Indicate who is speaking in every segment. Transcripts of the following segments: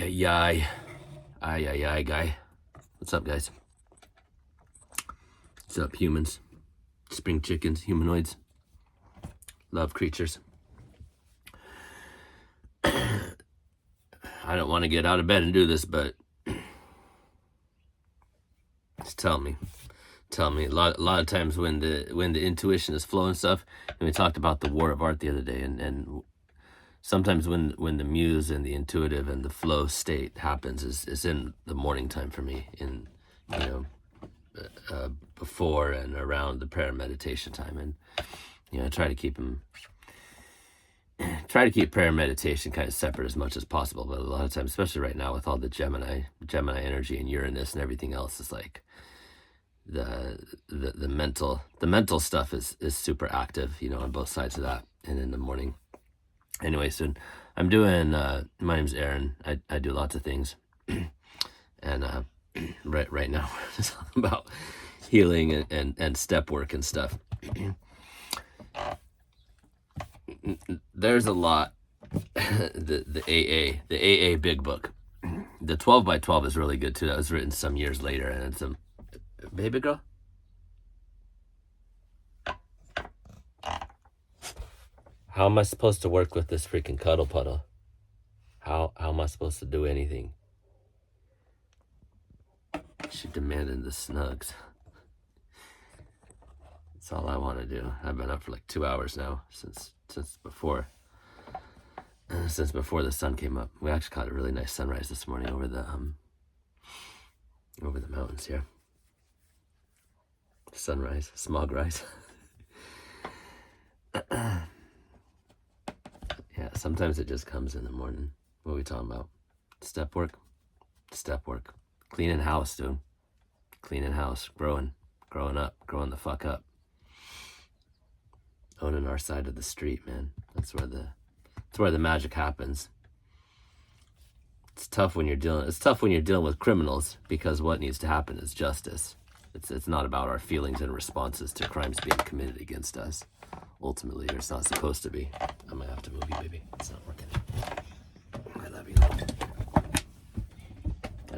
Speaker 1: ay, ay. Ay, ay, ay, guy. What's up, guys? What's up, humans? Spring chickens, humanoids. Love creatures. I don't want to get out of bed and do this, but just tell me. A lot of times when the intuition is flowing stuff, and we talked about the war of art the other day, and sometimes when the muse and the intuitive and the flow state happens is in the morning time for me, in before and around the prayer and meditation time, and I try to keep prayer and meditation kind of separate as much as possible. But a lot of times, especially right now with all the Gemini energy and Uranus and everything else, is like the mental stuff is super active, on both sides of that, and in the morning. Anyway, so I'm doing. My name's Aaron. I do lots of things, and right now it's all about healing and step work and stuff. There's a lot. the AA big book. The 12 by 12 is really good too. That was written some years later, and it's a baby girl. How am I supposed to work with this freaking cuddle puddle? How am I supposed to do anything? She demanded the snugs. That's all I want to do. I've been up for like 2 hours now since before the sun came up. We actually caught a really nice sunrise this morning over the mountains here. Sunrise, smog rise. Yeah, sometimes it just comes in the morning. What are we talking about? Step work. Cleaning house, dude. Cleaning house, growing up, growing the fuck up. Owning our side of the street, man. That's where the magic happens. It's tough when you're dealing with criminals, because what needs to happen is justice. It's not about our feelings and responses to crimes being committed against us. Ultimately, or it's not supposed to be. I might have to move you, baby. It's not working. I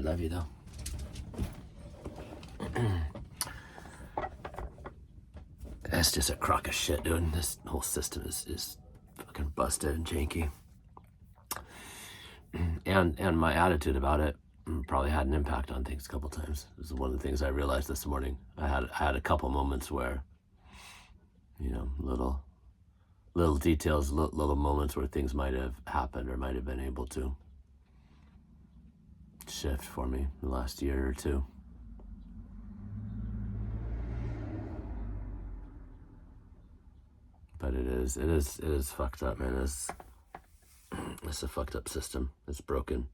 Speaker 1: love you though. That's just a crock of shit, dude. This whole system is fucking busted and janky. And my attitude about it probably had an impact on things a couple times. This is one of the things I realized this morning. I had a couple moments where, little details, little moments where things might have happened or might have been able to shift for me in the last year or two. But it is fucked up, man. It's a fucked up system. It's broken.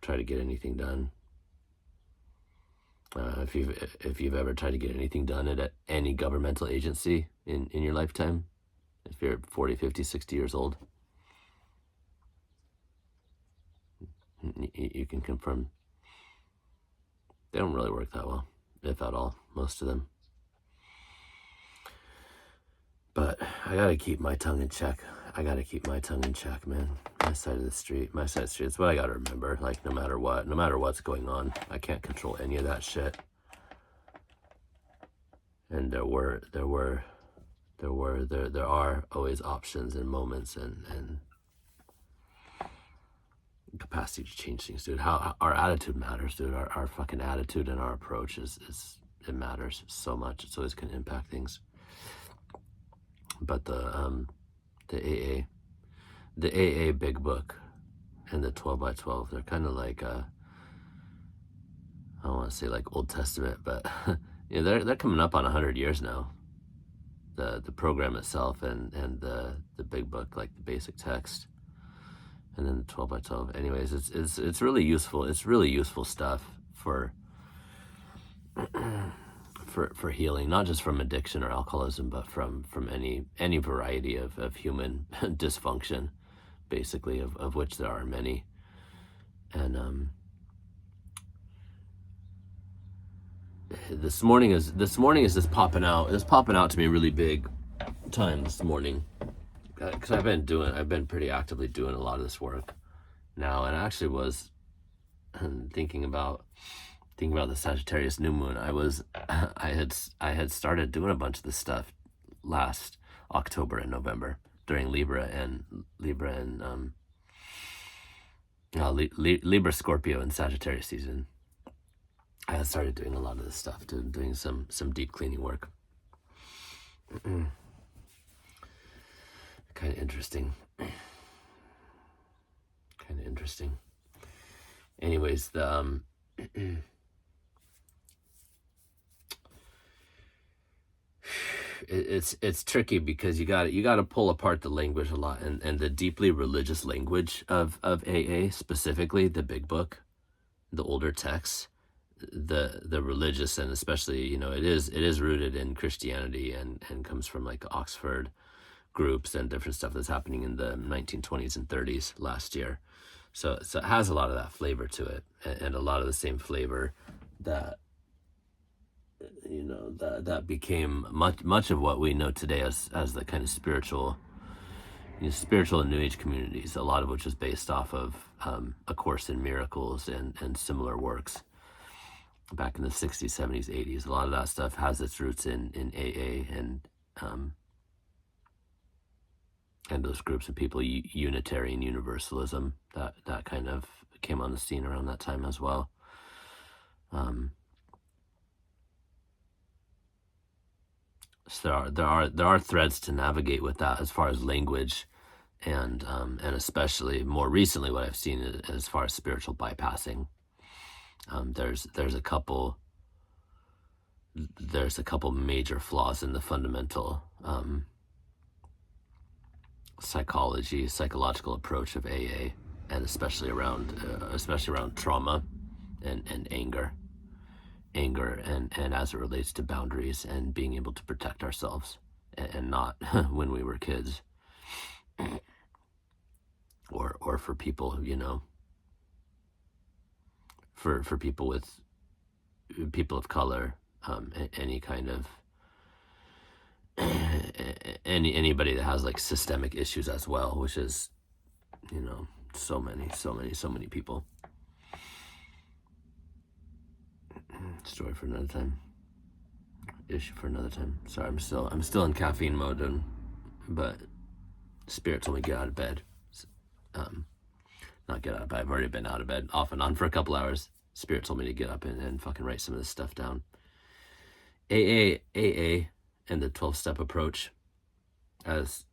Speaker 1: Try to get anything done. If you've ever tried to get anything done at any governmental agency in your lifetime, if you're 40, 50, 60 years old, you can confirm they don't really work that well, if at all, most of them. But I gotta keep my tongue in check. Man. My side of the street. It's what I gotta remember. Like, no matter what's going on, I can't control any of that shit. And there are always options and moments and capacity to change things, dude. How our attitude matters, dude. Our fucking attitude and our approach it matters so much. It's always gonna impact things. But the AA big book and the 12 by 12, they're kind of like I don't want to say like Old Testament, but they're coming up on 100 years now. The program itself and the big book, like the basic text, and then the 12 by 12. Anyways, it's really useful. It's really useful stuff for healing, not just from addiction or alcoholism, but from any variety of human dysfunction, basically, of which there are many. And this morning is just popping out. It's popping out to me really big time this morning, because I've been pretty actively doing a lot of this work now, and I actually was and thinking about the Sagittarius new moon, I had started doing a bunch of this stuff last October and November during Libra, Scorpio, and Sagittarius season. I had started doing a lot of this stuff, doing some deep cleaning work. Kind of interesting. Kind of interesting. Anyways, the it's tricky because you got to pull apart the language a lot, and the deeply religious language of AA, specifically the Big Book, the older texts, the religious, and especially, it is rooted in Christianity and comes from like Oxford groups and different stuff that's happening in the 1920s and 30s last year. So it has a lot of that flavor to it, and a lot of the same flavor that that became much of what we know today as the kind of spiritual and New Age communities, a lot of which is based off of A Course in Miracles and similar works back in the 60s, 70s, 80s. A lot of that stuff has its roots in AA and those groups of people, Unitarian Universalism, that kind of came on the scene around that time as well. So there are threads to navigate with that as far as language, and especially more recently what I've seen as far as spiritual bypassing. There's a couple major flaws in the fundamental psychological approach of AA, and especially around trauma and anger and as it relates to boundaries and being able to protect ourselves, and not when we were kids, or for people, for people of color, any kind of anybody that has like systemic issues as well, which is so many people. Story for another time, issue for another time. Sorry, I'm still in caffeine mode, but Spirit told me get out of bed. Not get out of bed, I've already been out of bed off and on for a couple hours. Spirit told me to get up and fucking write some of this stuff down. AA and the 12-step approach, as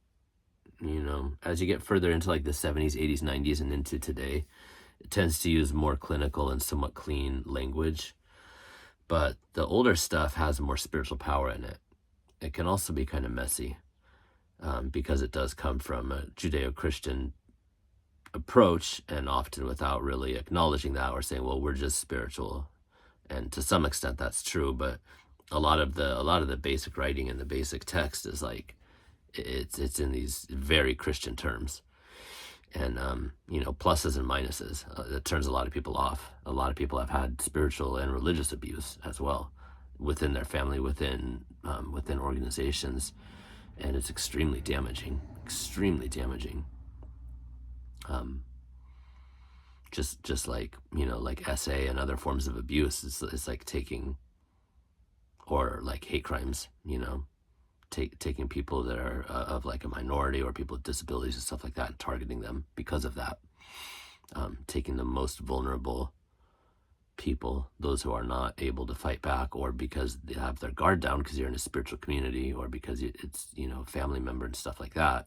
Speaker 1: you get further into like the 70s, 80s, 90s, and into today, it tends to use more clinical and somewhat clean language. But the older stuff has more spiritual power in it. It can also be kind of messy, because it does come from a Judeo-Christian approach, and often without really acknowledging that or saying, well, we're just spiritual. And to some extent that's true, but a lot of the basic writing and the basic text is like it's in these very Christian terms, and pluses and minuses. It turns a lot of people off. A lot of people have had spiritual and religious abuse as well within their family, within organizations, and it's extremely damaging. Just like like SA and other forms of abuse, it's like taking, or like hate crimes, taking people that are of like a minority or people with disabilities and stuff like that, and targeting them because of that. Taking the most vulnerable people, those who are not able to fight back, or because they have their guard down because you're in a spiritual community, or because it's family member and stuff like that.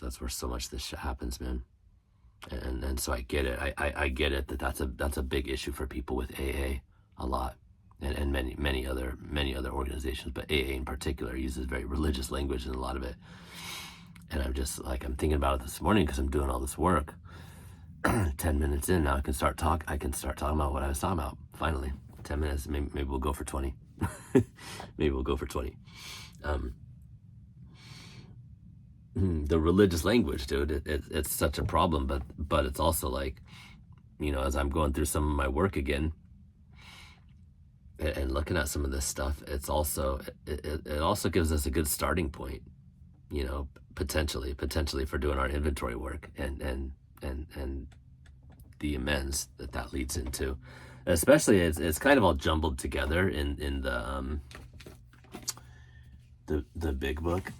Speaker 1: That's where so much of this shit happens, man. And so I get it. I get it that's a big issue for people with AA a lot, and many other organizations, but AA in particular uses very religious language in a lot of it. And I'm just like, I'm thinking about it this morning because I'm doing all this work. 10 minutes in now, I can start talking about what I was talking about. Finally, 10 minutes. Maybe we'll go for 20. Maybe we'll go for 20. The religious language, dude, it's such a problem, but it's also like, as I'm going through some of my work again and looking at some of this stuff, it's also it also gives us a good starting point, potentially for doing our inventory work and and the amends that leads into. Especially it's kind of all jumbled together in the big book.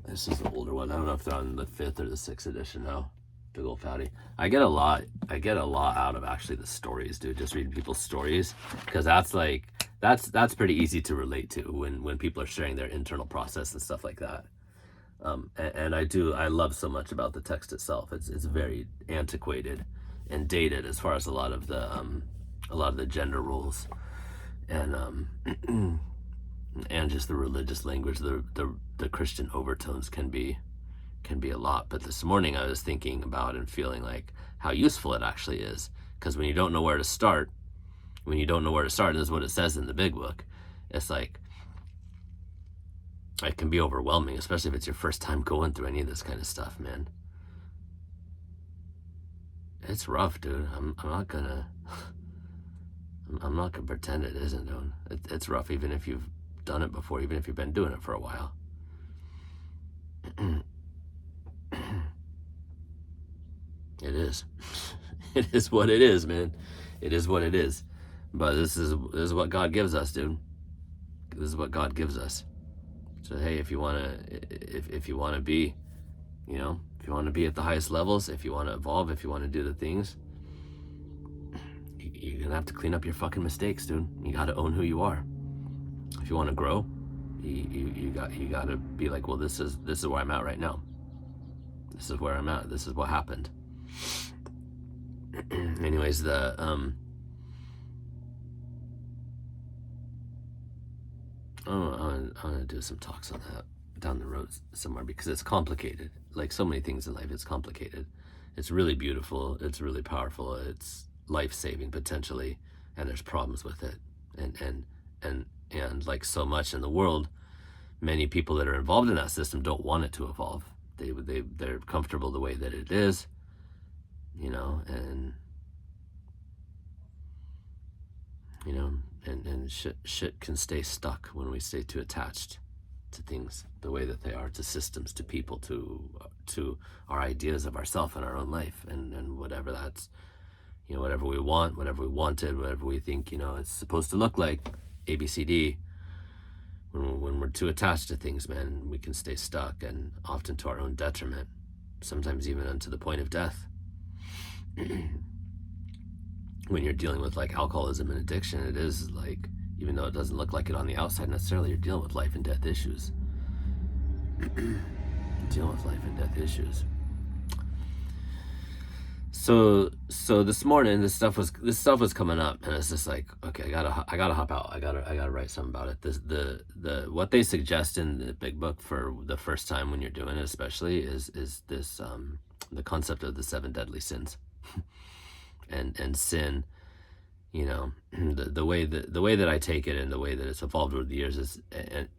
Speaker 1: This is the older one. I don't know if they're on the 5th or the 6th edition now. Big old fatty. I get a lot out of actually the stories, dude. Just reading people's stories, because that's pretty easy to relate to when people are sharing their internal process and stuff like that. And I love so much about the text itself. It's very antiquated and dated as far as a lot of the gender roles and and just the religious language, the Christian overtones can be a lot. But this morning I was thinking about and feeling like how useful it actually is, because when you don't know where to start, and this is what it says in the big book, it's like it can be overwhelming, especially if it's your first time going through any of this kind of stuff, man. It's rough, dude. I'm not gonna pretend it isn't, dude. It's rough, even if you've done it before, even if you've been doing it for a while. It is. It is what it is, man. It is what it is. But this is what God gives us, dude. This is what God gives us. So hey, if you wanna be, if you wanna be at the highest levels, if you wanna evolve, if you wanna do the things, you're gonna have to clean up your fucking mistakes, dude. You gotta own who you are. If you wanna grow, you gotta be like, well, this is where I'm at right now. This is where I'm at. This is what happened. Anyways, I'm gonna do some talks on that down the road somewhere, because it's complicated. Like so many things in life, it's complicated. It's really beautiful. It's really powerful. It's life-saving potentially, and there's problems with it. And like so much in the world, many people that are involved in that system don't want it to evolve. They're comfortable the way that it is, and shit can stay stuck when we stay too attached to things the way that they are, to systems, to people, to our ideas of ourselves and our own life, and whatever that's, whatever we want, whatever we wanted, whatever we think, it's supposed to look like, ABCD. When we're too attached to things, man, we can stay stuck, and often to our own detriment, sometimes even unto the point of death. When you're dealing with like alcoholism and addiction, it is like, even though it doesn't look like it on the outside necessarily, you're dealing with life and death issues. Dealing with life and death issues. So this morning, this stuff was coming up, and it's just like, okay, I gotta hop out. I gotta write something about it. The what they suggest in the big book for the first time when you're doing it, especially, is this the concept of the 7 deadly sins. and sin, the way that I take it and the way that it's evolved over the years is,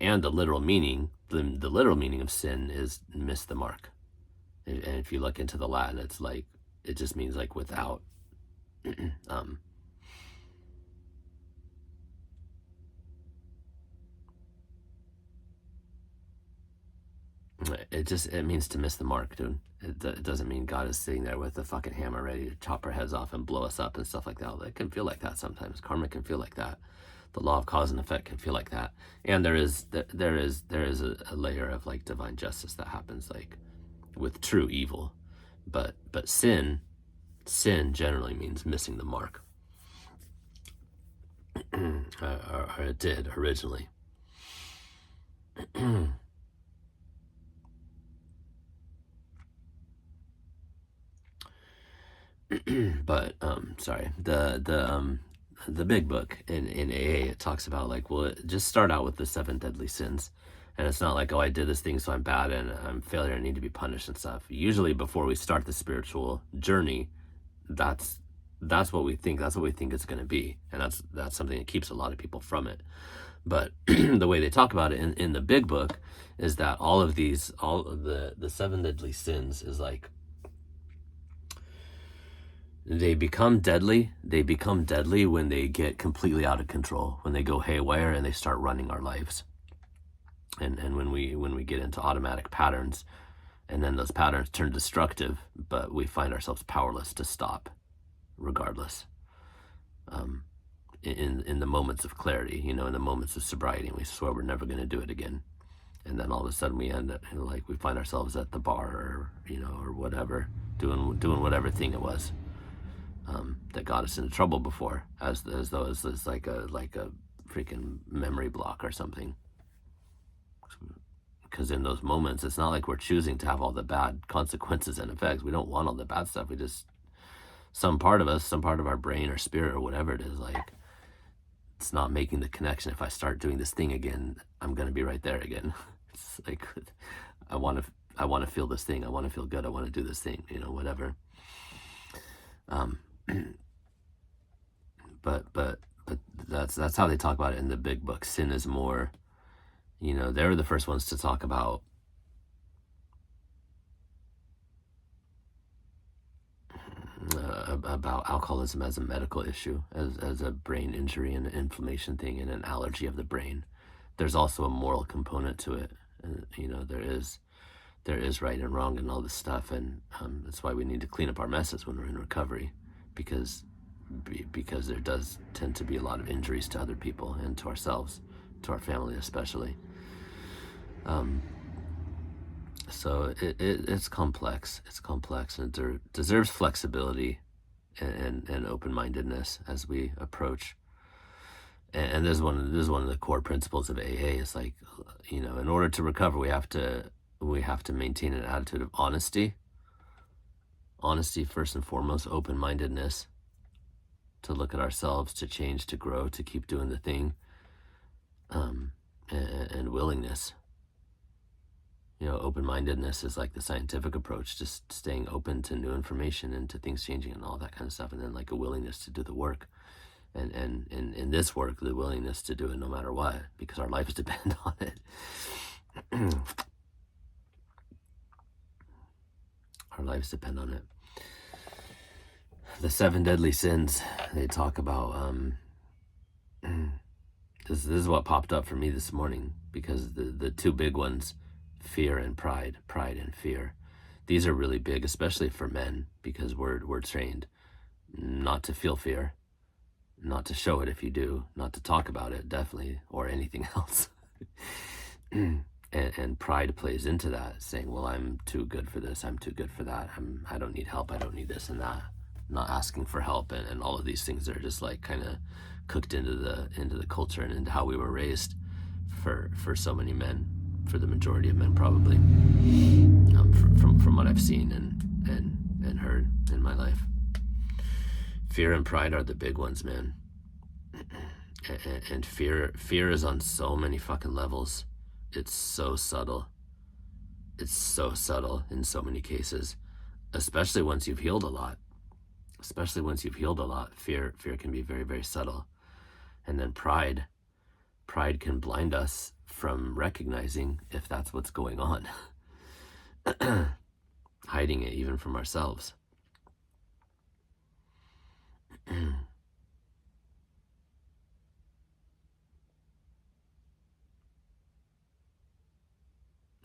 Speaker 1: and the literal meaning, the literal meaning of sin is miss the mark. And if you look into the Latin, it's like, it just means like without, it means to miss the mark, dude. It doesn't mean God is sitting there with a fucking hammer ready to chop our heads off and blow us up and stuff like that. It can feel like that sometimes. Karma can feel like that. The law of cause and effect can feel like that. And there is a layer of like divine justice that happens like with true evil. But sin generally means missing the mark. Or it did originally. But sorry, the big book in AA, it talks about like, well, just start out with the 7 deadly sins, and it's not like, oh, I did this thing so I'm bad and I'm failure, I need to be punished and stuff. Usually before we start the spiritual journey, that's what we think it's going to be, and that's something that keeps a lot of people from it. But the way they talk about it in the big book is that all of the 7 deadly sins is like, they become deadly when they get completely out of control, when they go haywire and they start running our lives. And when we get into automatic patterns And then those patterns turn destructive, but we find ourselves powerless to stop regardless. In the moments of clarity, in the moments of sobriety, and we swear we're never going to do it again. And then all of a sudden we end up, we find ourselves at the bar or, or whatever, doing whatever thing it was that got us into trouble before, as though it's like a freaking memory block or something. Because in those moments, it's not like we're choosing to have all the bad consequences and effects. We don't want all the bad stuff. We just, some part of us, some part of our brain or spirit or whatever it is, it's not making the connection. If I start doing this thing again, I'm going to be right there again. It's like, I want to feel this thing. I want to feel good. I want to do this thing, whatever. But that's how they talk about it in the big book. Sin is more, they were the first ones to talk about alcoholism as a medical issue, as a brain injury and an inflammation thing and an allergy of the brain. There's also a moral component to it. There is right and wrong and all this stuff, and that's why we need to clean up our messes when we're in recovery, because there does tend to be a lot of injuries to other people and to ourselves, to our family especially. So it's complex. It's complex, and it deserves flexibility and open-mindedness as we approach. And this is one of the core principles of AA. It's like, in order to recover, we have to maintain an attitude of honesty. Honesty first and foremost, open-mindedness, to look at ourselves, to change, to grow, to keep doing the thing, and willingness. Open-mindedness is like the scientific approach, just staying open to new information and to things changing and all that kind of stuff, and then a willingness to do the work. And in this work, the willingness to do it no matter what, because our lives depend on it. Our lives depend on it. The 7 deadly sins they talk about, this is what popped up for me this morning, because the 2 big ones, fear and pride and fear, these are really big, especially for men, because we're trained not to feel fear, not to show it if you do, not to talk about it, definitely, or anything else. And pride plays into that, saying, well, I'm too good for this, I'm too good for that, I don't need help, I don't need this and that, not asking for help, and all of these things that are just kind of cooked into the culture and into how we were raised for so many men, for the majority of men probably, from what I've seen and heard in my life. Fear and pride are the big ones, man. And fear is on so many fucking levels. It's so subtle. It's so subtle in so many cases, especially once you've healed a lot. Fear can be very, very subtle. And then pride can blind us from recognizing if that's what's going on. Hiding it even from ourselves.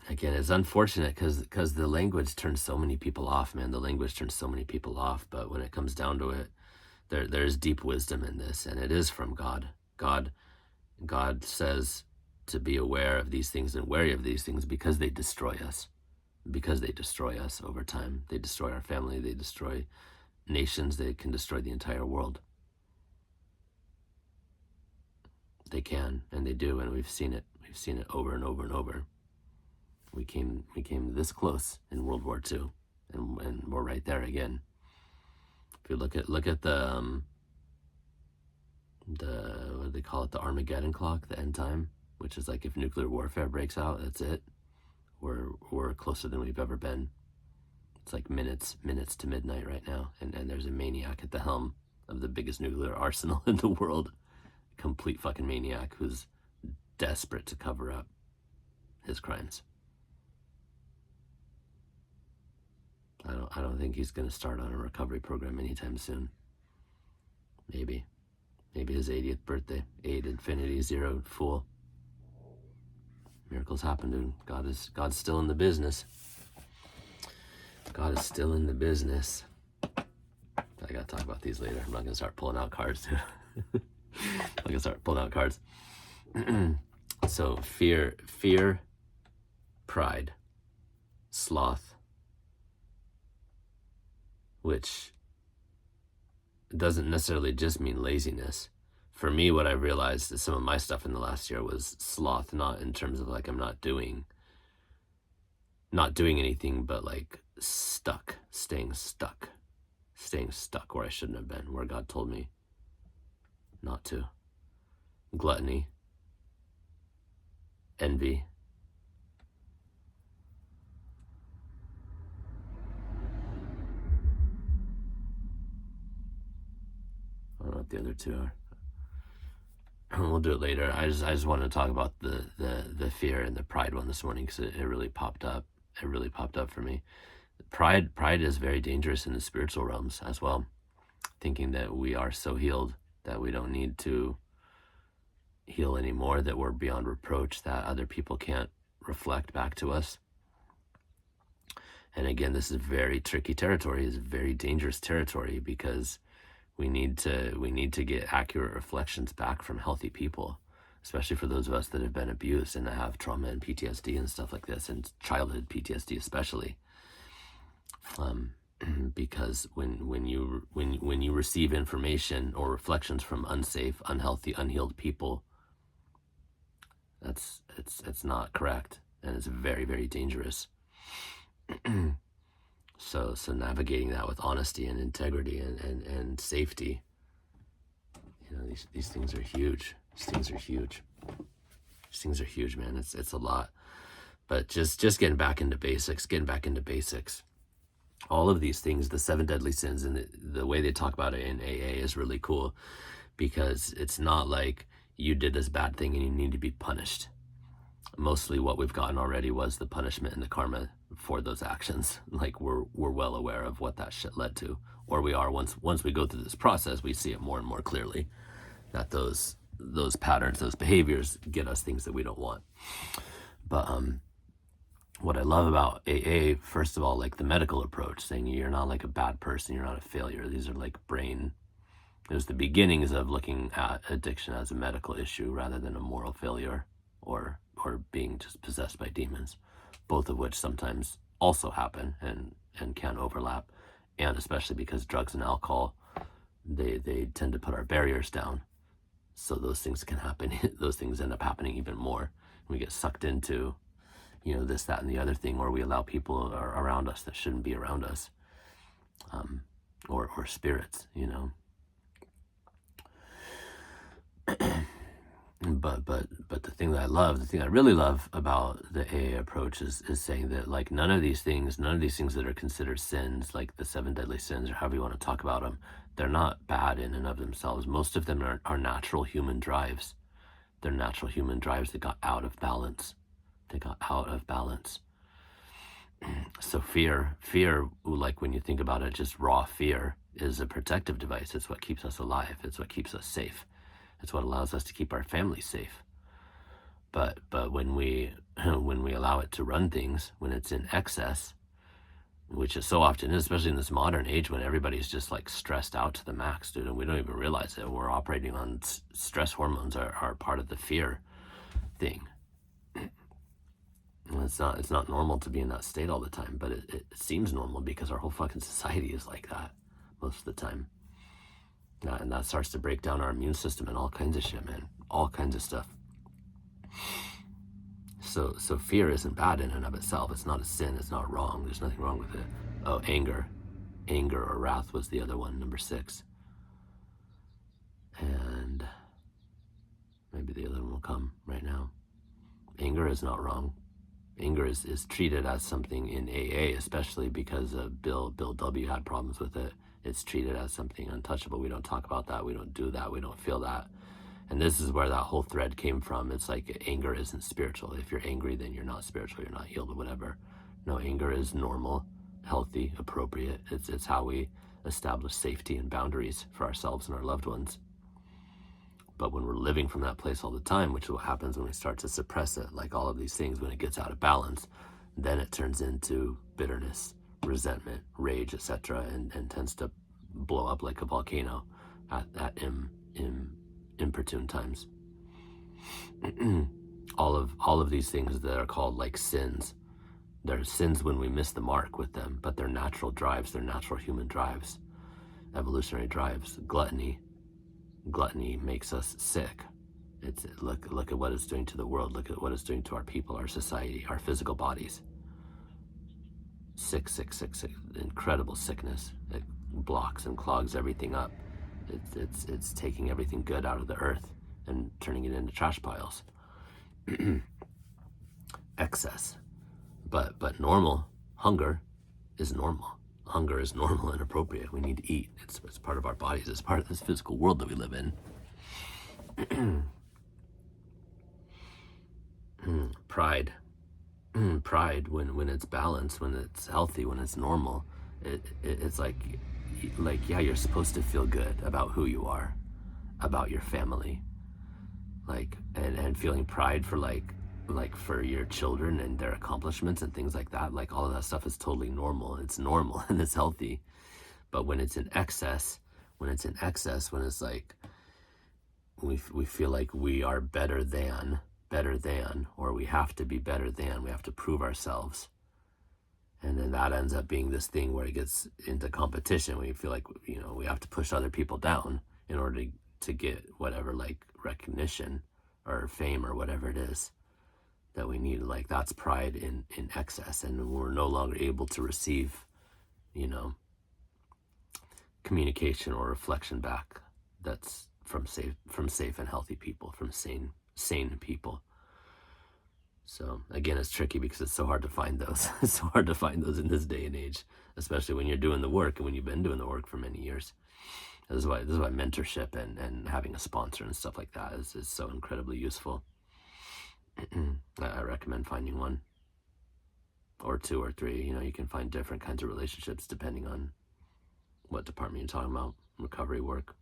Speaker 1: Again, it's unfortunate because the language turns so many people off, man. The language turns so many people off, but when it comes down to it, there's deep wisdom in this, and it is from God. God says to be aware of these things and wary of these things because they destroy us. Because they destroy us over time. They destroy our family, they destroy nations, they can destroy the entire world. They can, and they do, and we've seen it. We've seen it over and over and over. We came this close in World War II, and we're right there again. If you look at the what do they call it, the Armageddon clock, the end time, which is if nuclear warfare breaks out, that's it. We're closer than we've ever been. It's minutes to midnight right now, and there's a maniac at the helm of the biggest nuclear arsenal in the world. Complete fucking maniac who's desperate to cover up his crimes. I don't think he's going to start on a recovery program anytime soon. Maybe his 80th birthday, 8 infinity 0 full. Miracles happen, dude. God's still in the business. God is still in the business. I gotta talk about these later. I'm not gonna start pulling out cards, dude. I'm gonna start pulling out cards. So fear, pride, sloth, which doesn't necessarily just mean laziness. For me, what I realized is some of my stuff in the last year was sloth, not in terms of like I'm not doing anything, but like staying stuck where I shouldn't have been, where God told me not to. Gluttony, envy, I don't know what the other two are. We'll do it later. I just wanted to talk about the fear and the pride one this morning because it really popped up. It really popped up for me. Pride is very dangerous in the spiritual realms as well. Thinking that we are so healed that we don't need to heal anymore, that we're beyond reproach, that other people can't reflect back to us. And again, this is very tricky territory. It's very dangerous territory because we need to get accurate reflections back from healthy people, especially for those of us that have been abused and that have trauma and PTSD and stuff like this, and childhood PTSD especially. Because when you receive information or reflections from unsafe, unhealthy, unhealed people, it's not correct, and it's very, very dangerous. So navigating that with honesty and integrity and safety, these things are huge. These things are huge. These things are huge, man. It's a lot. But just getting back into basics. All of these things, the 7 deadly sins, and the way they talk about it in AA is really cool, because it's not like you did this bad thing and you need to be punished. Mostly what we've gotten already was the punishment and the karma for those actions. Like we're well aware of what that shit led to, or we are once we go through this process, we see it more and more clearly that those patterns, those behaviors get us things that we don't want. But what I love about AA, first of all, like the medical approach, saying you're not like a bad person, you're not a failure. These are like there's the beginnings of looking at addiction as a medical issue rather than a moral failure or being just possessed by demons, both of which sometimes also happen and can overlap. And especially because drugs and alcohol, they tend to put our barriers down. So those things can happen. Those things end up happening even more. We get sucked into, this, that, and the other thing, or we allow people around us that shouldn't be around us, or spirits, But the thing that I really love about the AA approach is saying that like none of these things that are considered sins, like the 7 deadly sins or however you want to talk about them, they're not bad in and of themselves. Most of them are natural human drives. They're natural human drives that got out of balance. So fear, like when you think about it, just raw fear is a protective device. It's what keeps us alive. It's what keeps us safe. It's what allows us to keep our family safe. But when we allow it to run things, when it's in excess, which is so often, especially in this modern age when everybody's just like stressed out to the max, dude, and we don't even realize it. We're operating on stress hormones are part of the fear thing. And it's not normal to be in that state all the time, but it seems normal because our whole fucking society is like that most of the time. And that starts to break down our immune system and all kinds of shit, man. All kinds of stuff. So fear isn't bad in and of itself. It's not a sin. It's not wrong. There's nothing wrong with it. Oh, anger. Anger or wrath was the other one, number 6. And maybe the other one will come right now. Anger is not wrong. Anger is treated as something in AA, especially because Bill W. had problems with it. It's treated as something untouchable. We don't talk about that. We don't do that. We don't feel that. And this is where that whole thread came from. It's like anger isn't spiritual. If you're angry, then you're not spiritual. You're not healed or whatever. No, anger is normal, healthy, appropriate. It's how we establish safety and boundaries for ourselves and our loved ones. But when we're living from that place all the time, which is what happens when we start to suppress it, like all of these things, when it gets out of balance, then it turns into bitterness, resentment, rage, etc., and tends to blow up like a volcano at inopportune times. all of these things that are called like sins, they're sins when we miss the mark with them, but they're natural drives, they're natural human drives, evolutionary drives. Gluttony makes us sick. It's look at what it's doing to the world. Look at what it's doing to our people, our society, our physical bodies. Sick, incredible sickness. It blocks and clogs everything up. It's taking everything good out of the earth and turning it into trash piles. Excess. But normal hunger is normal. Hunger is normal and appropriate. We need to eat. It's part of our bodies. It's part of this physical world that we live in. Pride. Pride, when it's balanced, when it's healthy, when it's normal, it's like yeah, you're supposed to feel good about who you are, about your family, like and feeling pride for like for your children and their accomplishments and things like that. Like all of that stuff is totally normal. It's normal and it's healthy. But when it's in excess, when it's like we feel like we are better than, or we have to be better than, we have to prove ourselves. And then that ends up being this thing where it gets into competition. We feel like, we have to push other people down in order to get whatever, like recognition or fame or whatever it is that we need. Like that's pride in excess. And we're no longer able to receive, communication or reflection back that's from safe and healthy people, from sane people. So again, it's tricky because it's so hard to find those. It's so hard to find those in this day and age, especially when you're doing the work and when you've been doing the work for many years. This is why mentorship and having a sponsor and stuff like that is so incredibly useful. I recommend finding one or two or three. You can find different kinds of relationships depending on what department you're talking about. Recovery work,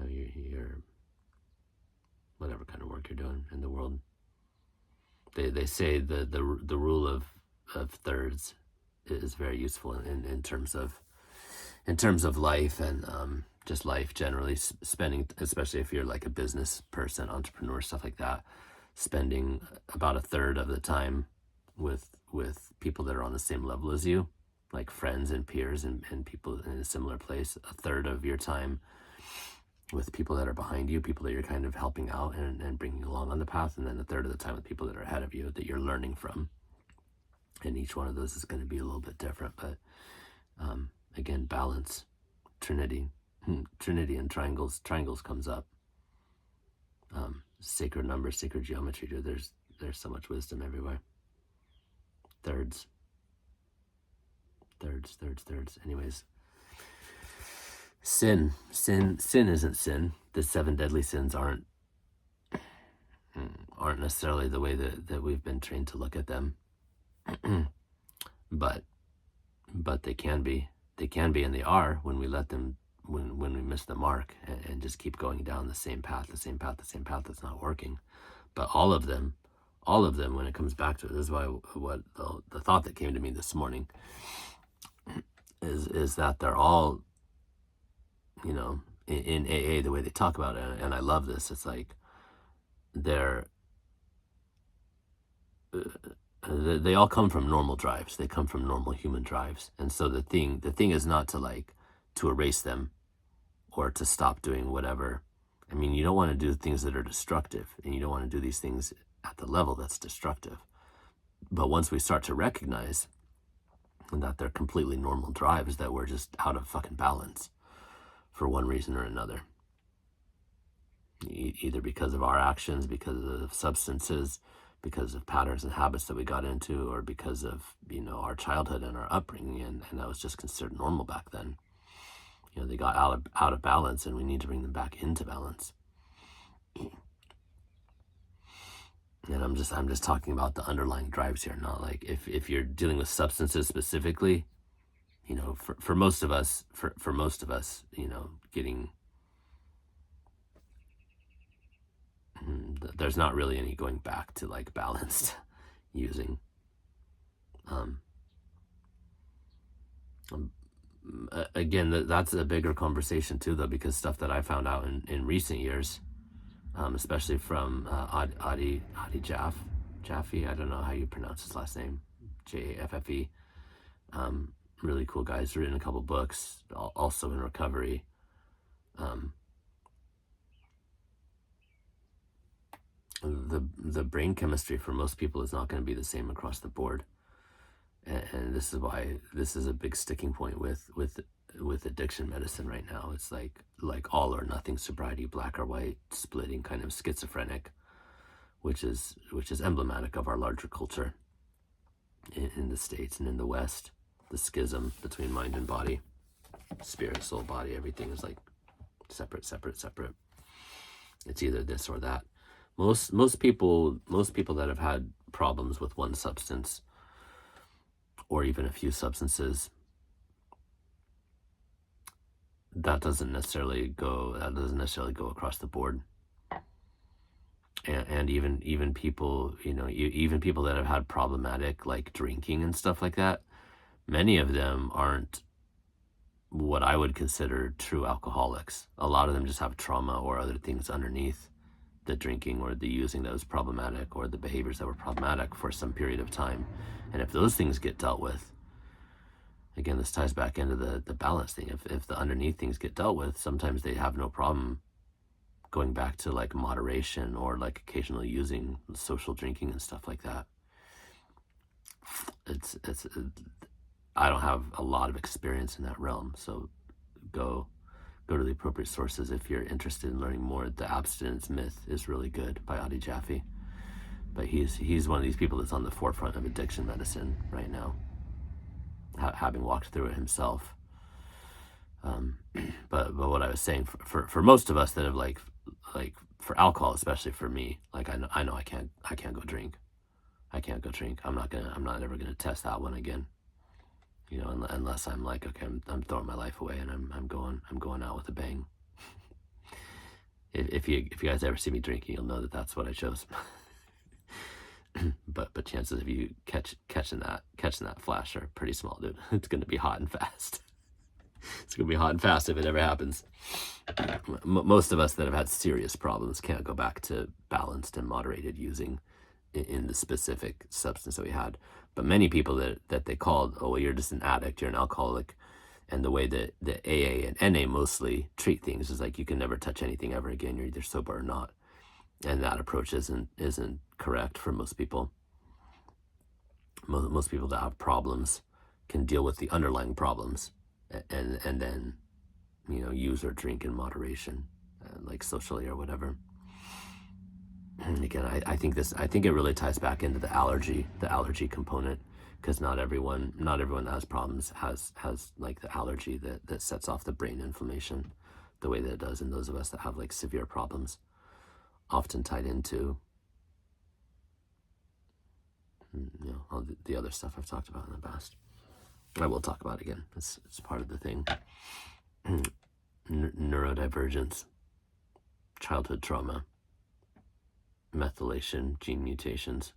Speaker 1: your whatever kind of work you're doing in the world. They say the rule of thirds is very useful in terms of life and just life generally. Spending, especially if you're like a business person, entrepreneur, stuff like that, spending about a third of the time with people that are on the same level as you, like friends and peers and people in a similar place. A third of your time with people that are behind you, people that you're kind of helping out and bringing along on the path, and then a third of the time with people that are ahead of you that you're learning from. And each one of those is going to be a little bit different, but again, balance, Trinity and triangles comes up. Sacred numbers, sacred geometry, dude. There's so much wisdom everywhere. Thirds. Anyways, sin isn't sin. The 7 deadly sins aren't necessarily the way that we've been trained to look at them. but they can be, and they are when we let them, when we miss the mark and just keep going down the same path that's not working. But all of them, when it comes back to it, this is why what the thought that came to me this morning is that they're all, in AA, the way they talk about it, and I love this, it's like they all come from normal drives. They come from normal human drives. And so the thing is not to erase them or to stop doing whatever. I mean, you don't want to do things that are destructive, and you don't want to do these things at the level that's destructive. But once we start to recognize that they're completely normal drives, that we're just out of fucking balance for one reason or another, either because of our actions, because of substances, because of patterns and habits that we got into, or because of, our childhood and our upbringing, and that was just considered normal back then. They got out of balance, and we need to bring them back into balance. And I'm just talking about the underlying drives here, not like if you're dealing with substances specifically, for most of us, getting, there's not really any going back to like balanced using. Again, that's a bigger conversation too, though, because stuff that I found out in recent years, especially from Adi Jaffe. I don't know how you pronounce his last name, Jaffe. Really cool guy. He's written a couple books, also in recovery. The brain chemistry for most people is not going to be the same across the board, and this is why this is a big sticking point with addiction medicine right now. It's like all or nothing sobriety, black or white, splitting, kind of schizophrenic, which is emblematic of our larger culture in the States and in the West. The schism between mind and body, spirit, soul, body, everything is like separate. It's either this or that. Most people that have had problems with one substance or even a few substances, that doesn't necessarily go across the board. And even people, even people that have had problematic, like drinking and stuff like that, many of them aren't what I would consider true alcoholics. A lot of them just have trauma or other things underneath the drinking or the using that was problematic, or the behaviors that were problematic for some period of time. And if those things get dealt with, again, this ties back into the balance thing. If the underneath things get dealt with, sometimes they have no problem going back to like moderation or like occasionally using social drinking and stuff like that. It's I don't have a lot of experience in that realm, so go to the appropriate sources if you're interested in learning more. The Abstinence Myth is really good by Adi Jaffe, but he's one of these people that's on the forefront of addiction medicine right now, having walked through it himself. But what I was saying, for most of us that have like for alcohol, especially for me, like I know I can't go drink. I can't go drink. I'm not ever gonna test that one again. Unless I'm like, okay, I'm throwing my life away and I'm going out with a bang. If you guys ever see me drinking, you'll know that that's what I chose. but chances of you catching that flash are pretty small, dude. It's gonna be hot and fast. It's gonna be hot and fast if it ever happens. Most of us that have had serious problems can't go back to balanced and moderated using in the specific substance that we had. But many people that they called, oh, well, you're just an addict, you're an alcoholic. And the way that the AA and NA mostly treat things is like, you can never touch anything ever again. You're either sober or not. And that approach isn't correct for most people. Most people that have problems can deal with the underlying problems and then, use or drink in moderation, like socially or whatever. And again, I think it really ties back into the allergy component, because not everyone that has problems has like the allergy that sets off the brain inflammation the way that it does. And those of us that have like severe problems, often tied into all the other stuff I've talked about in the past. I will talk about it again. It's part of the thing. Neurodivergence, childhood trauma, methylation, gene mutations,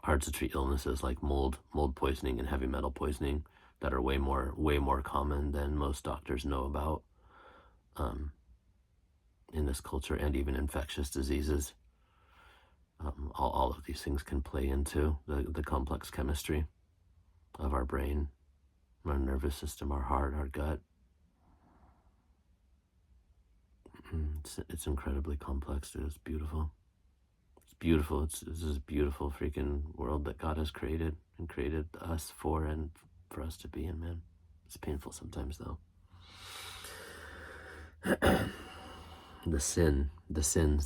Speaker 1: hard to treat illnesses like mold poisoning and heavy metal poisoning that are way more common than most doctors know about in this culture, and even infectious diseases. All of these things can play into the complex chemistry of our brain, our nervous system, our heart, our gut. It's incredibly complex, dude. It's beautiful. It's beautiful. It's this beautiful freaking world that God has created and created us for, and for us to be in, man. It's painful sometimes, though. The sins,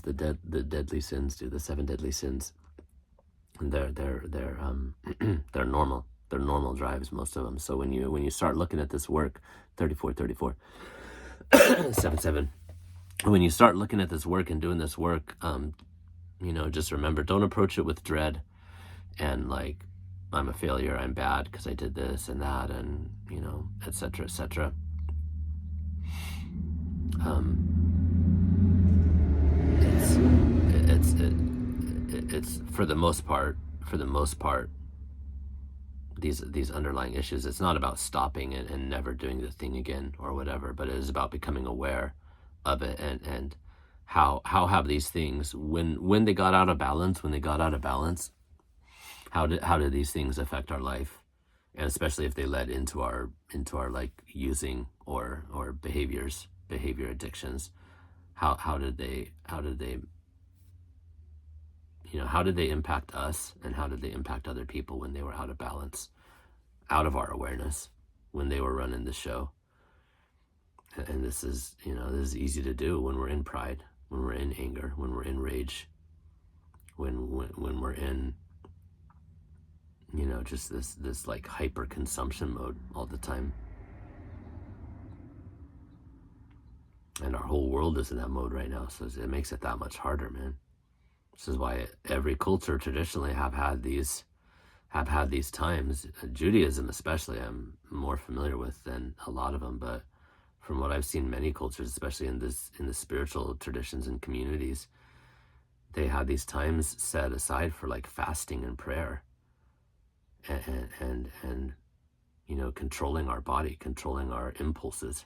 Speaker 1: the deadly sins, dude. The 7 deadly sins. They're they're normal. They're normal drives, most of them. So when you start looking at this work, 34, 7. When you start looking at this work and doing this work, just remember, don't approach it with dread and like, I'm a failure, I'm bad because I did this and that, and et cetera, et cetera. It's for the most part, these underlying issues. It's not about stopping and never doing the thing again or whatever, but it is about becoming aware of it, and how have these things, when they got out of balance, how did these things affect our life, and especially if they led into our like using or behavior addictions. How did they how did they impact us, and how did they impact other people when they were out of balance, out of our awareness, when they were running the show. And this is easy to do when we're in pride, when we're in anger, when we're in rage, when we're in just this like hyper consumption mode all the time. And our whole world is in that mode right now, so it makes it that much harder, man. This is why every culture traditionally have had these times. Judaism especially, I'm more familiar with than a lot of them, but from what I've seen, many cultures, especially in the spiritual traditions and communities, they had these times set aside for like fasting and prayer, and controlling our body, controlling our impulses.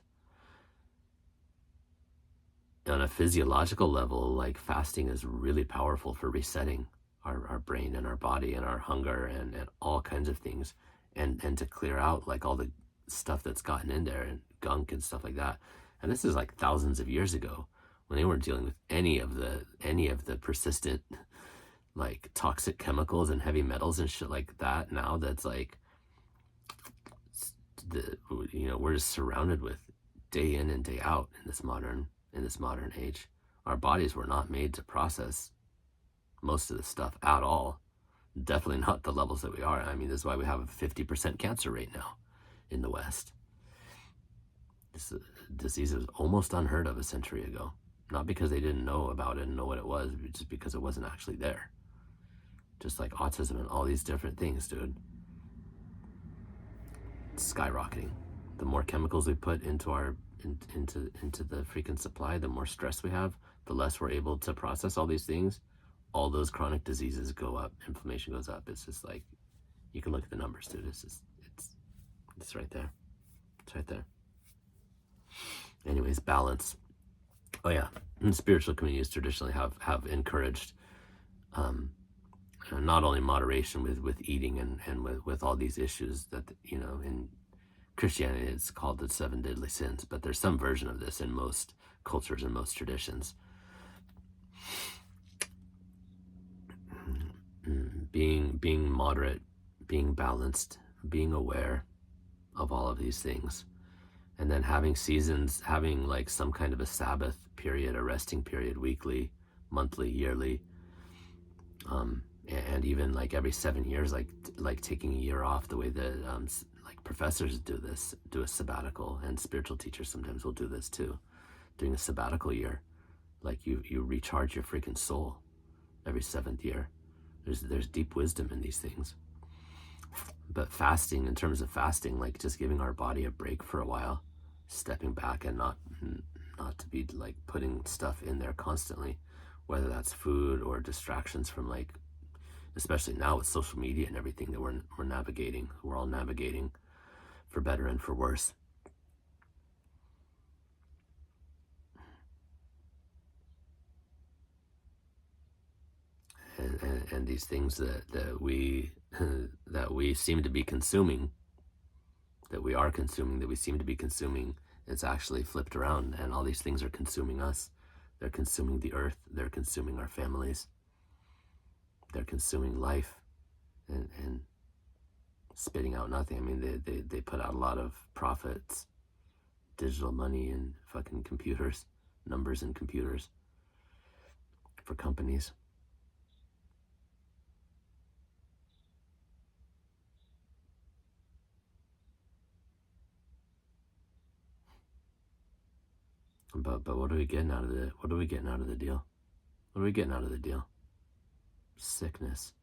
Speaker 1: On a physiological level, like fasting is really powerful for resetting our brain and our body and our hunger and all kinds of things, and to clear out like all the stuff that's gotten in there and gunk and stuff like that. And this is like thousands of years ago, when they weren't dealing with any of the persistent like toxic chemicals and heavy metals and shit like that. Now that's like we're just surrounded with day in and day out in this modern age. Our bodies were not made to process most of the stuff at all. Definitely not the levels that we are. I mean, this is why we have a 50% cancer rate now in the West. This disease was almost unheard of a century ago. Not because they didn't know about it and know what it was, but just because it wasn't actually there. Just like autism and all these different things, dude. It's skyrocketing. The more chemicals we put into the freaking supply, the more stress we have, the less we're able to process all these things. All those chronic diseases go up, inflammation goes up. It's just like, you can look at the numbers, dude. It's right there. It's right there. Anyways, balance. Oh yeah, and spiritual communities traditionally have encouraged not only moderation with eating and with all these issues that in Christianity it's called the 7 deadly sins, but there's some version of this in most cultures and most traditions. Being moderate, being balanced, being aware of all of these things, and then having seasons, having like some kind of a Sabbath period, a resting period, weekly, monthly, yearly, and even like every 7 years, like taking a year off, the way that like professors do a sabbatical, and spiritual teachers sometimes will do this too, doing a sabbatical year. Like you recharge your freaking soul every 7th year. There's deep wisdom in these things. But fasting, in terms of fasting, like just giving our body a break for a while, stepping back and not to be like putting stuff in there constantly, whether that's food or distractions from, like, especially now with social media and everything that we're navigating, we're all navigating, for better and for worse. And these things that we seem to be consuming, that we seem to be consuming, it's actually flipped around, and all these things are consuming us. They're consuming the earth. They're consuming our families. They're consuming life, and spitting out nothing. I mean, they put out a lot of profits, digital money and fucking computers, numbers and computers for companies. But what are we getting out of the deal? What are we getting out of the deal? Sickness.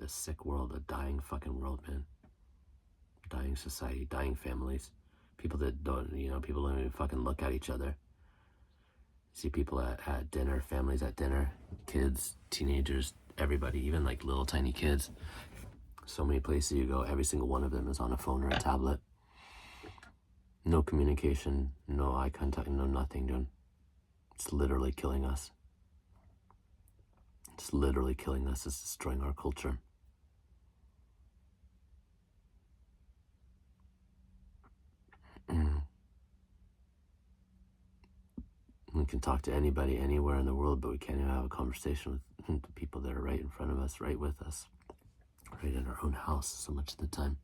Speaker 1: A sick world, a dying fucking world, man. Dying society, dying families. People that don't even fucking look at each other. See people at dinner, families at dinner, kids, teenagers, everybody, even like little tiny kids, So many places you go, every single one of them is on a phone or a tablet. No communication, no eye contact, no nothing, dude. It's literally killing us. It's literally killing us. It's destroying our culture. We can talk to anybody anywhere in the world, but we can't even have a conversation with the people that are right in front of us, right with us, right in our own house so much of the time.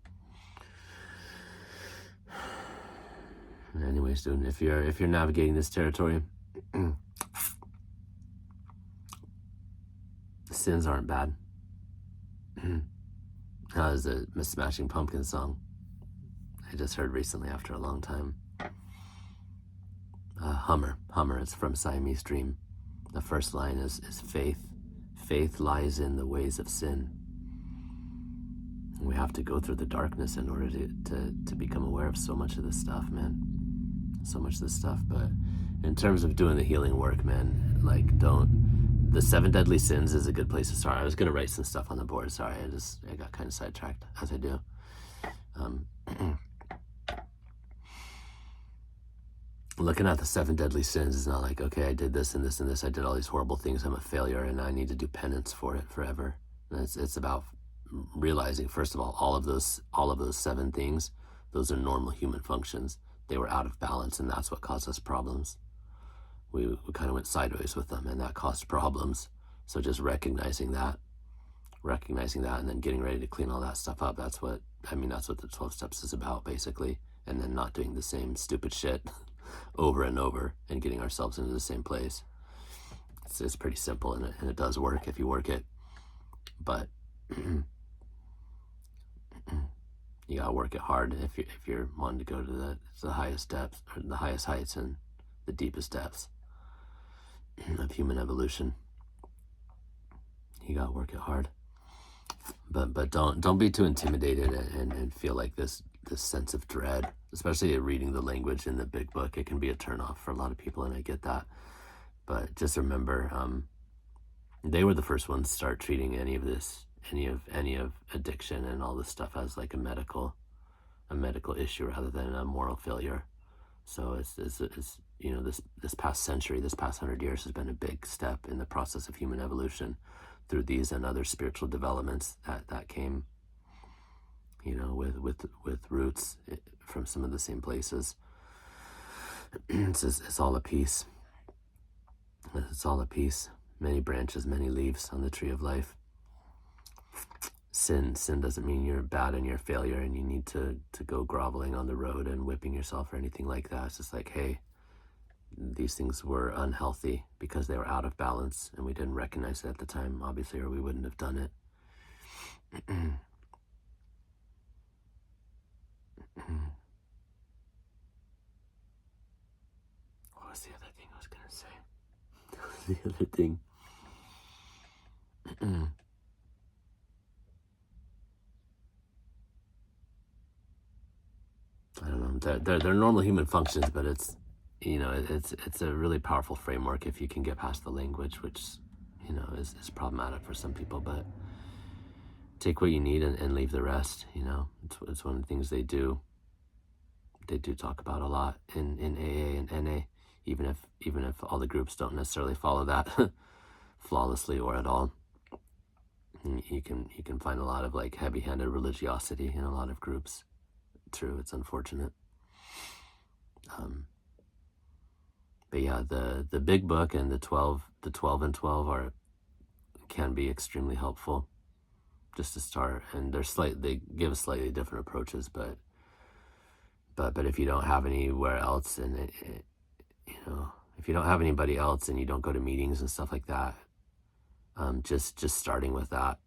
Speaker 1: Anyways, dude, if you're navigating this territory, sins aren't bad. That was a Smashing Pumpkins song I just heard recently after a long time. Hummer. It's from Siamese Dream. The first line is faith. Faith lies in the ways of sin. We have to go through the darkness in order to become aware of so much of this stuff, man. So much of this stuff. But in terms of doing the healing work, man, like the 7 deadly sins is a good place to start. I was gonna write some stuff on the board. Sorry, I got kind of sidetracked, as I do. Looking at the 7 deadly sins is not like, okay, I did this and this and this. I did all these horrible things. I'm a failure, and I need to do penance for it forever. And it's about realizing, first of all of those 7 things, those are normal human functions. They were out of balance, and that's what caused us problems. We kind of went sideways with them, and that caused problems. So just recognizing that, and then getting ready to clean all that stuff up. That's what the 12 steps is about, basically. And then not doing the same stupid shit over and over and getting ourselves into the same place. It's pretty simple, and it does work if you work it. But you gotta work it hard if you're wanting to go to the highest depths, or the highest heights and the deepest depths of human evolution. You gotta work it hard. But don't be too intimidated and feel like this sense of dread, especially reading the language in the big book. It can be a turnoff for a lot of people, and I get that. But just remember, they were the first ones to start treating any of addiction and all this stuff as like a medical issue rather than a moral failure. So it's this past century, this past 100 years has been a big step in the process of human evolution through these and other spiritual developments that came, with roots from some of the same places. It's all a piece. It's all a piece. Many branches, many leaves on the tree of life. Sin doesn't mean you're bad and you're a failure and you need to go groveling on the road and whipping yourself or anything like that. It's just like, hey, these things were unhealthy because they were out of balance, and we didn't recognize it at the time, obviously, or we wouldn't have done it. What was the other thing I was going to say? What was the other thing? I don't know. They're normal human functions, but it's a really powerful framework if you can get past the language, which is problematic for some people. But take what you need and leave the rest. It's one of the things they do talk about a lot in AA and NA, even if all the groups don't necessarily follow that flawlessly or at all. You can find a lot of like heavy-handed religiosity in a lot of groups. True, it's unfortunate. But yeah, the big book and the 12 and 12 can be extremely helpful just to start. And they give slightly different approaches, but if you don't have anywhere else, and if you don't have anybody else and you don't go to meetings and stuff like that, just starting with that.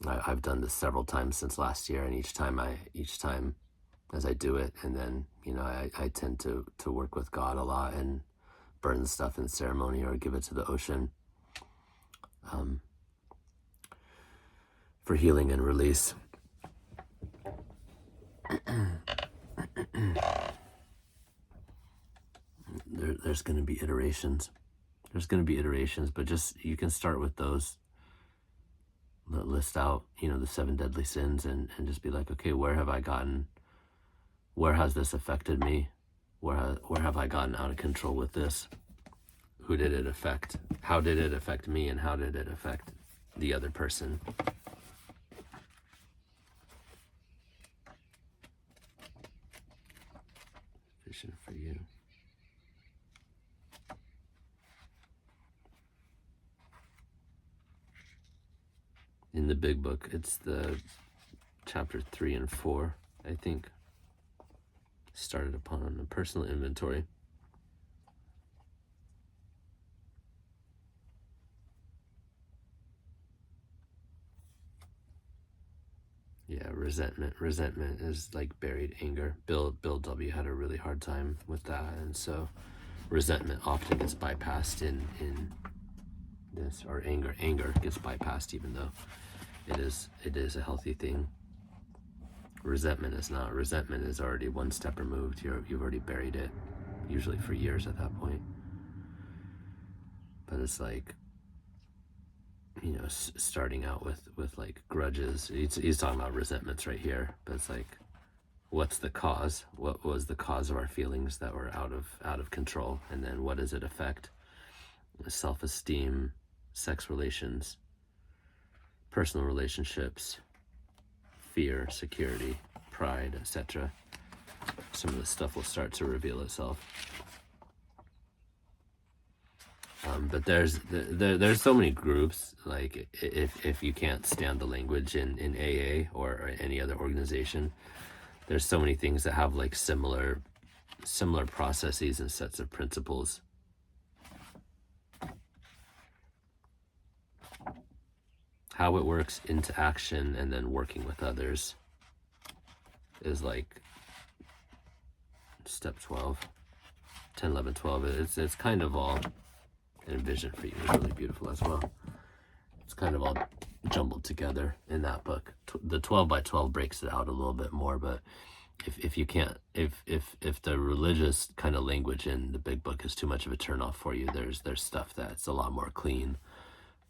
Speaker 1: I've done this several times since last year, and each time as I do it, and then I tend to work with God a lot and burn the stuff in ceremony or give it to the ocean for healing and release. There's going to be iterations. But just you can start with those. list out, the 7 deadly sins, and just be like, okay, where has this affected me? Where have I gotten out of control with this? Who did it affect? How did it affect me, and how did it affect the other person? Vision for you. In the big book, it's the chapter 3 and 4, I think. Started upon a personal inventory. Yeah, resentment. Resentment is like buried anger. Bill W. had a really hard time with that, and so resentment often gets bypassed in this, or anger gets bypassed, even though it is a healthy thing. Resentment is not. Resentment is already one step removed. You've already buried it, usually for years at that point. But it's like, starting out with like grudges. He's talking about resentments right here, but it's like, what's the cause? What was the cause of our feelings that were out of control? And then what does it affect? Self-esteem, sex relations, personal relationships, fear, security, pride, etc. Some of this stuff will start to reveal itself. But there's so many groups. Like, if you can't stand the language in AA or any other organization, there's so many things that have like similar processes and sets of principles. How it works into action and then working with others is like step 12, 10, 11, 12. It's kind of all, and Vision for You is really beautiful as well. It's kind of all jumbled together in that book. The 12 by 12 breaks it out a little bit more, but if you can't, if the religious kind of language in the big book is too much of a turnoff for you, there's stuff that's a lot more clean,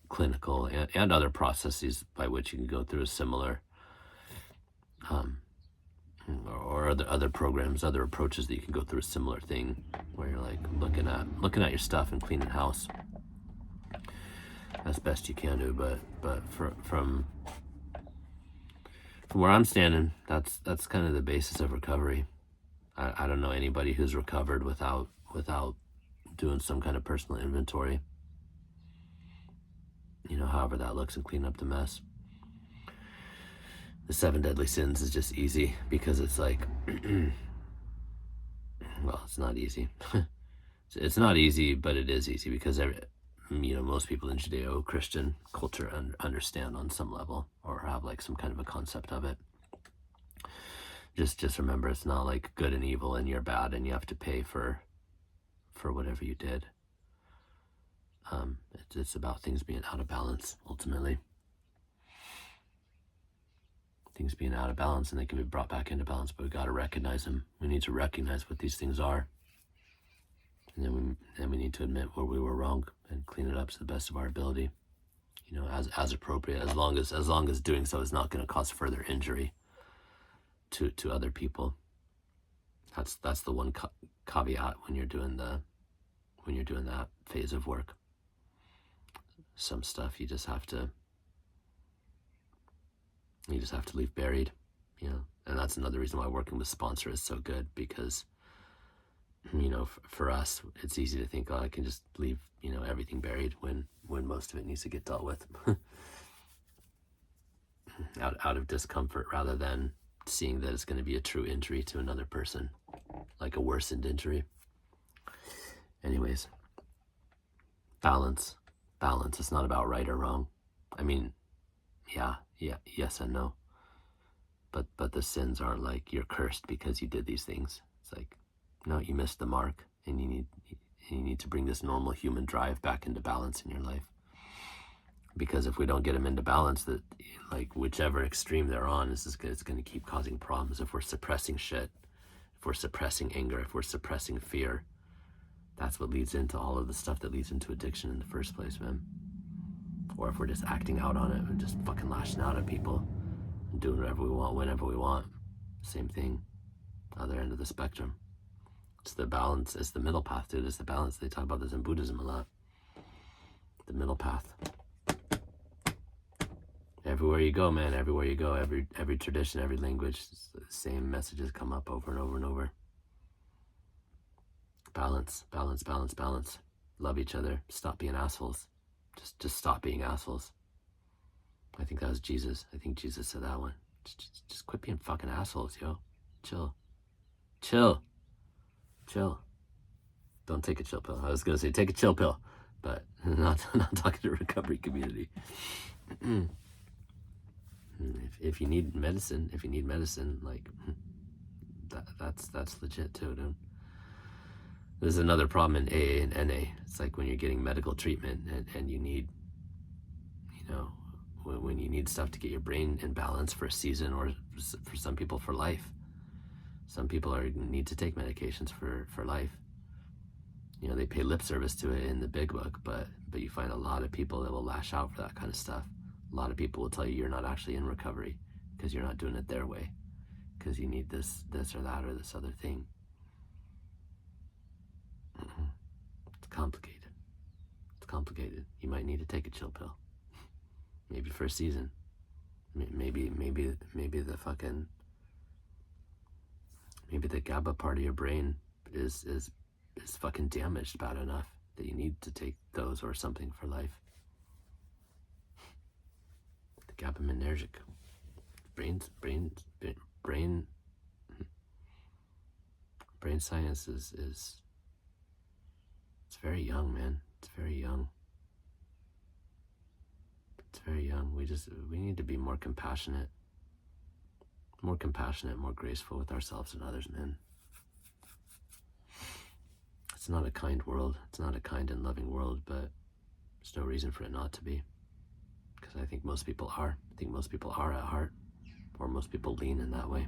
Speaker 1: clinical, and other processes by which you can go through a similar, or other programs, other approaches that you can go through a similar thing, where you're like looking at your stuff and cleaning house as best you can do. But from where I'm standing, that's kind of the basis of recovery. I don't know anybody who's recovered without doing some kind of personal inventory. However that looks, and clean up the mess. The 7 deadly sins is just easy because it's like, well, it's not easy. It's not easy, but it is easy because most people in Judeo-Christian culture understand on some level, or have like some kind of a concept of it. Just remember, it's not like good and evil and you're bad and you have to pay for whatever you did. It's about things being out of balance, ultimately. Things being out of balance, and they can be brought back into balance, but we got to recognize them. We need to recognize what these things are, and then we need to admit where we were wrong and clean it up to the best of our ability. As appropriate, as long as doing so is not going to cause further injury to other people. That's the one caveat when you're doing that phase of work. Some stuff you just have to leave buried, and that's another reason why working with sponsor is so good, because for us, it's easy to think, I can just leave everything buried when most of it needs to get dealt with out of discomfort, rather than seeing that it's going to be a true injury to another person, like a worsened injury. Anyways, balance. It's not about right or wrong. I mean, yeah, yes and no. But the sins aren't like you're cursed because you did these things. It's like, no, you missed the mark, and you need to bring this normal human drive back into balance in your life. Because if we don't get them into balance, that like whichever extreme they're on, it's going to keep causing problems. If we're suppressing shit, if we're suppressing anger, if we're suppressing fear, that's what leads into all of the stuff that leads into addiction in the first place, man. or if we're just acting out on it and just fucking lashing out at people and doing whatever we want whenever we want. Same thing, other end of the spectrum. It's the balance, it's the middle path, dude. It's the balance. They talk about this in Buddhism a lot. The middle path. Everywhere you go, man, everywhere you go, every tradition, every language, the same messages come up over and over and over. Balance, balance, balance, balance. Love each other. Stop being assholes. Just stop being assholes. I think that was Jesus. I think Jesus said that one. Just quit being fucking assholes, yo. Chill. Chill. Chill. Don't take a chill pill. I was gonna say take a chill pill, but not talking to the recovery community. If you need medicine, like that's legit too, dude. There's another problem in AA and NA. It's like when you're getting medical treatment and you need, when you need stuff to get your brain in balance for a season, or for some people for life. Some people need to take medications for life. They pay lip service to it in the big book, but you find a lot of people that will lash out for that kind of stuff. A lot of people will tell you you're not actually in recovery because you're not doing it their way, because you need this or that or this other thing. It's complicated. It's complicated. You might need to take a chill pill, maybe for a season. Maybe the GABA part of your brain is fucking damaged bad enough that you need to take those or something for life. The GABAergic brain science is it's very young, man. It's very young. It's very young. We need to be more compassionate, more graceful with ourselves and others, man. It's not a kind world. It's not a kind and loving world, but there's no reason for it not to be. Because I think most people are. I think most people are at heart, or most people lean in that way.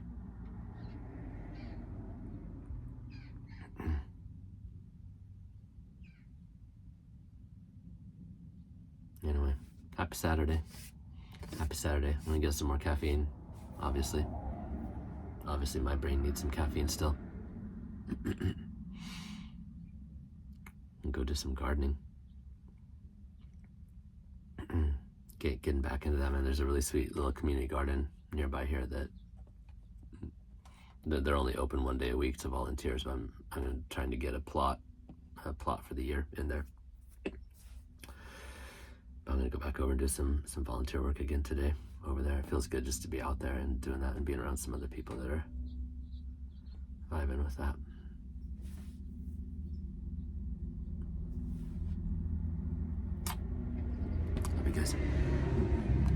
Speaker 1: Anyway, happy Saturday. Happy Saturday. I'm gonna get some more caffeine, obviously. Obviously, my brain needs some caffeine still. And go do some gardening. Getting back into that, man. There's a really sweet little community garden nearby here that they're only open one day a week to volunteers. But I'm trying to get a plot for the year in there. But I'm gonna go back over and do some volunteer work again today over there. It feels good just to be out there and doing that and being around some other people that are vibing with that. Love you guys.